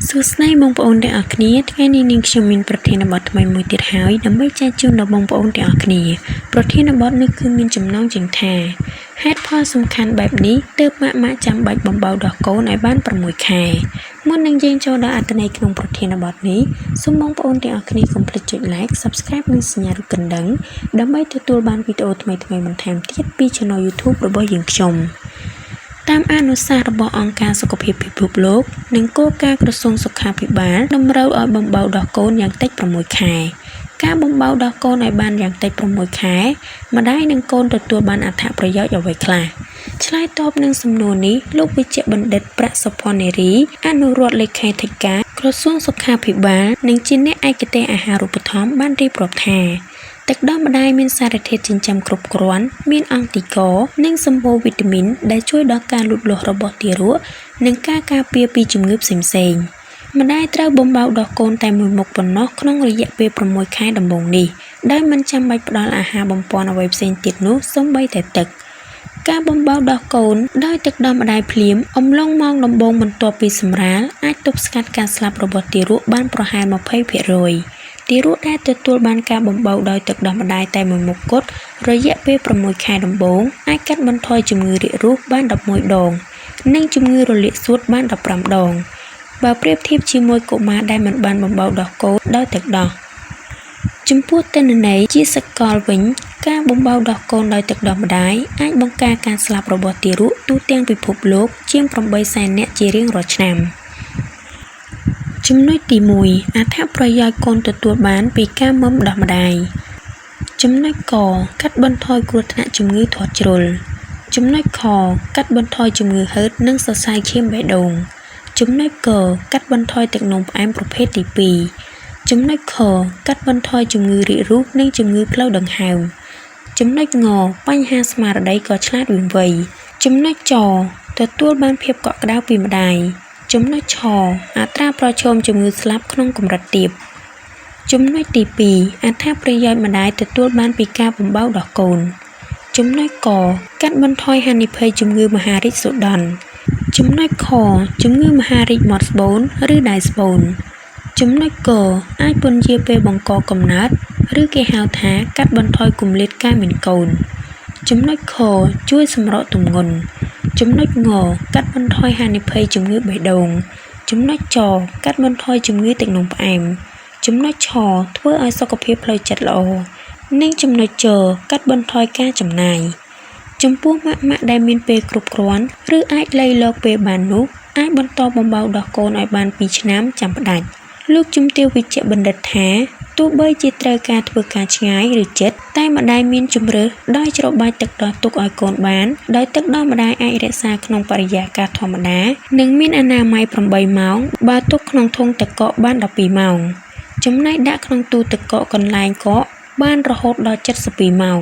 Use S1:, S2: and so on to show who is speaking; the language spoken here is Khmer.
S1: សួស្តីបងប្អូនទាំងអស់គ្នាថ្ងៃនេះនាងខ្ញុំមានប្រធានបទថ្មីមួយទៀតហើយដើម្បីចែកជូនដល់បងប្អូនទាំងអស់គ្នាប្រធានបទនេះគឺមានចំណងជើងថាហេតុផលសំខាន់បែបនេះទើបម៉ាក់ចាំបាច់បំបៅដោះកូនឲ្យបាន6ខែមុននឹងយើងចូលដល់អត្ថន័យក្នុងប្រធានបទនេះសូមបងប្អូនទាំងអស់គ្នាកុំភ្លេចចុច Like Subscribe និងសញ្ញារូបកណ្ដឹងដើម្បីទទួលបានវីដេអូថ្មីៗបន្ថែមទៀតពី Channel YouTube របស់យើងខ្ញុំតាមអនុសាសន៍របស់អង្គការសុខភាពពិភពលោកនិងគោលការណ៍ក្រសួងសុខាភិបាលតម្រូវឲ្យបំបៅដោះកូនយ៉ាងតិច6ខែការបំបៅដោះកូនឲ្យបានយ៉ាងតិច6ខែម្ដាយនិងកូនទទួលបានអត្ថប្រយោជន៍អ្វីខ្លះឆ្លើយតបនឹងសំណួរនេះលោកវិជ្ជបណ្ឌិតប្រាក់សុផានេរីអនុរដ្ឋលេខាធិការក្រសួងសុខាភិបាលនិងជាអ្នកឯកទេសអាហារូបត្ថម្ភបានរៀបរាប់ថាទឹកដោះម្ដាយមានសារធាតុចិញ្ចឹមគ្រប់គ្រាន់មានអង់ទីកនិងសម្បូរវីតាមីនដែលជួយដល់ការលូតលាស់របស់ទារកនិងការការពារពីជំងឺផ្សេងៗម្ដាយត្រូវបំបៅដោះកូនតែមួយមុខប៉ុណ្ណោះក្នុងរយៈពេល6ខែដំបូងនេះដោយមិនចាំបាច់ផ្ដល់អាហារបំប៉នអ្វីផ្សេងទៀតនោះសូម្បីតែទឹកការបំបៅដោះកូនដោយទឹកដោះម្ដាយភ្លាមអំឡុងម៉ោងដំបូងបន្ទាប់ពីសម្រាលអាចទប់ស្កាត់ការស្លាប់របស់ទារកបានប្រហែល 20%ទារកដែលទទួលបានការបំបៅដោយទឹកដោះម្ដាយតែមួយមុខគត់រយៈពេល6ខែដំបូងអាចកាត់បន្ថយជំងឺរាគរូសបាន11ដងនិងជំងឺរលាកសួតបាន15ដងបើប្រៀបធៀបជាមួយកុមារដែលមិនបានបំបៅដោះកូនដោយទឹកដោះចំពោះទិន្នន័យជាសកលវិញការបំបៅដោះកូនដោយទឹកដោះម្ដាយអាចបង្ការការស្លាប់របស់ទារកទូទាំងពិភពលោកជាង800,000នាក់ជារៀងរាល់ឆ្នាំចំណុចទី1អត្ថប្រយោជន៍កូនទទួលបានពីការមុំដោះម្ដាយចំណុចកកាត់បន្ថយគ្រោះថ្នាក់ជំងឺធាត់ជ្រុលចំណុចខកាត់បន្ថយជំងឺហឺតនិងសរសៃឈាមបេះដូងចំណុចកកាត់បន្ថយទឹកនោមផ្អែមប្រភេទទី2ចំណុចខកាត់បន្ថយជំងឺរាគរូសនិងជំងឺផ្លូវដង្ហើមចំណុចងបញ្ហាស្មារតីក៏ឆ្លាតវៃវៃចំណុចចទទួលបានភាពកក់ក្ដៅពីម្ដាយចំណុចឆអត្រាប្រឈមជំងឺស្លាប់ក្នុងកម្រិតទាបចំណុចទី2អត្ថប្រយោជន៍ម្ដាយទទួលបានពីការបំបៅដោះកូនចំណុចកកាត់បន្ថយហានិភ័យជំងឺមហារីកសូដន់ចំណុចខជំងឺមហារីកមាត់ស្បូនឬដៃស្បូនចំណុចកអាចពន្យាពេលបង្កកំណើតឬគេហៅថាកាត់បន្ថយគម្លាតការមានកូនចំណុចខជួយសម្រកទម្ងន់ចំណុចងកាត់បន្ថយហានិភ័យជំងឺបេះដូងចំណុចចកាត់បន្ថយជំងឺទឹកនោមផ្អែមចំណុចឆធ្វើឲ្យសុខភាពផ្លូវចិត្តល្អនិងចំណុចចកាត់បន្ថយការចំណាយចំពោះម៉ាក់ដែលមានពេលគ្រប់គ្រាន់ឬអាចលៃលកពេលបាននោះអាចបន្តបំបៅដោះកូនឲ្យបាន2ឆ្នាំចាំផ្ដាច់លោកជំទាវវិជ្ជបណ្ឌិតថាទោះបីជាត្រូវការធ្វើការឆ្ងាយឬជិតតែម្ដាយមានជម្រើសដោយច្របាច់ទឹកដោះទុកឲ្យកូនបានដោយទឹកដោះម្ដាយអាចរក្សាក្នុងបរិយាកាសធម្មតានិងមានអនាម័យ8ម៉ោងបើទុកក្នុងធុងទឹកកកបាន12ម៉ោងចំណែកដាក់ក្នុងទូទឹកកកកន្លែងកកបានរហូតដល់72ម៉ោង